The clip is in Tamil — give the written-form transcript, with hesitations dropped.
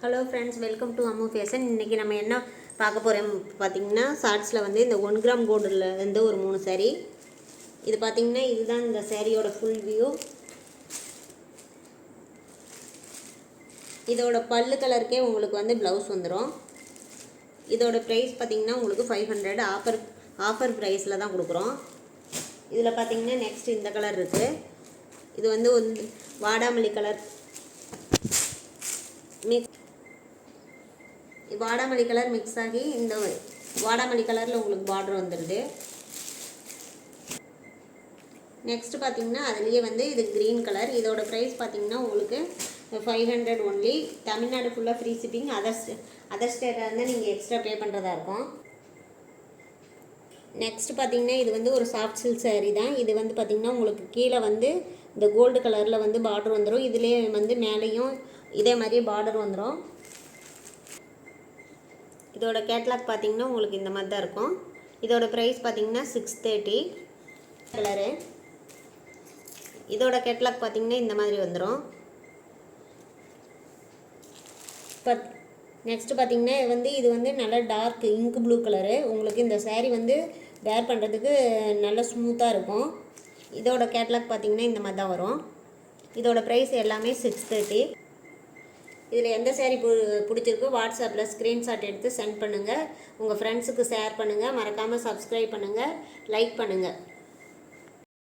Hello friends, welcome to Ammu fashion. இன்றைக்கி நம்ம என்ன பார்க்க போகிறோம் பார்த்திங்கன்னா, ஷார்ட்ஸில் வந்து இந்த 1 கிராம் கோல்டில் இருந்து ஒரு 3 saree. இது பார்த்திங்கன்னா இதுதான் இந்த சாரியோட ஃபுல் வியூ. இதோட பல்லு கலருக்கே உங்களுக்கு வந்து ப்ளவுஸ் வந்துடும். இதோட ப்ரைஸ் பார்த்திங்கன்னா உங்களுக்கு 500 ஆஃபர் ப்ரைஸில் தான் கொடுக்குறோம். இதில் பார்த்திங்கன்னா நெக்ஸ்ட் இந்த கலர் இருக்குது. இது வந்து வாடாமல்லி கலர் வாடாமல்லி கலர் மிக்ஸ் ஆகி இந்த வாடாமல்லி கலரில் உங்களுக்கு பார்டர் வந்துடுது. நெக்ஸ்ட் பார்த்திங்கன்னா அதுலேயே வந்து இது க்ரீன் கலர். இதோட ப்ரைஸ் பார்த்திங்கன்னா உங்களுக்கு 500 ஒன்லி. தமிழ்நாடு ஃபுல்லாக ஃப்ரீ ஷிப்பிங். அதர் ஸ்டேட்டாக இருந்தால் நீங்கள் எக்ஸ்ட்ரா பே பண்ணுறதா இருக்கும். நெக்ஸ்ட் பார்த்திங்கன்னா இது வந்து ஒரு சாஃப்ட் சில்க் saree தான். இது வந்து பார்த்திங்கன்னா உங்களுக்கு கீழே வந்து இந்த கோல்டு கலரில் வந்து பார்டர் வந்துடும். இதுலேயே வந்து மேலேயும் இதே மாதிரியே பார்டர் வந்துடும். இதோட கேட்லாக் பார்த்திங்கன்னா உங்களுக்கு இந்த மாதிரி தான் இருக்கும். இதோட ப்ரைஸ் பார்த்திங்கன்னா 630 கலரு. இதோட கேட்லாக் பார்த்திங்கன்னா இந்த மாதிரி வந்துடும். நெக்ஸ்ட் பார்த்திங்கன்னா இது வந்து நல்ல டார்க் இங்க் ப்ளூ கலரு. உங்களுக்கு இந்த saree வந்து வேர் பண்ணுறதுக்கு நல்ல ஸ்மூத்தாக இருக்கும். இதோட கேட்லாக் பார்த்திங்கன்னா இந்த மாதிரி தான் வரும். இதோட ப்ரைஸ் எல்லாமே 630. இதில் எந்த saree பிடிச்சிருக்கோ வாட்ஸ்அப்பில் ஸ்க்ரீன்ஷாட் எடுத்து சென்ட் பண்ணுங்கள். உங்கள் ஃப்ரெண்ட்ஸுக்கு ஷேர் பண்ணுங்கள். மறக்காமல் சப்ஸ்கிரைப் பண்ணுங்கள், லைக் பண்ணுங்கள்.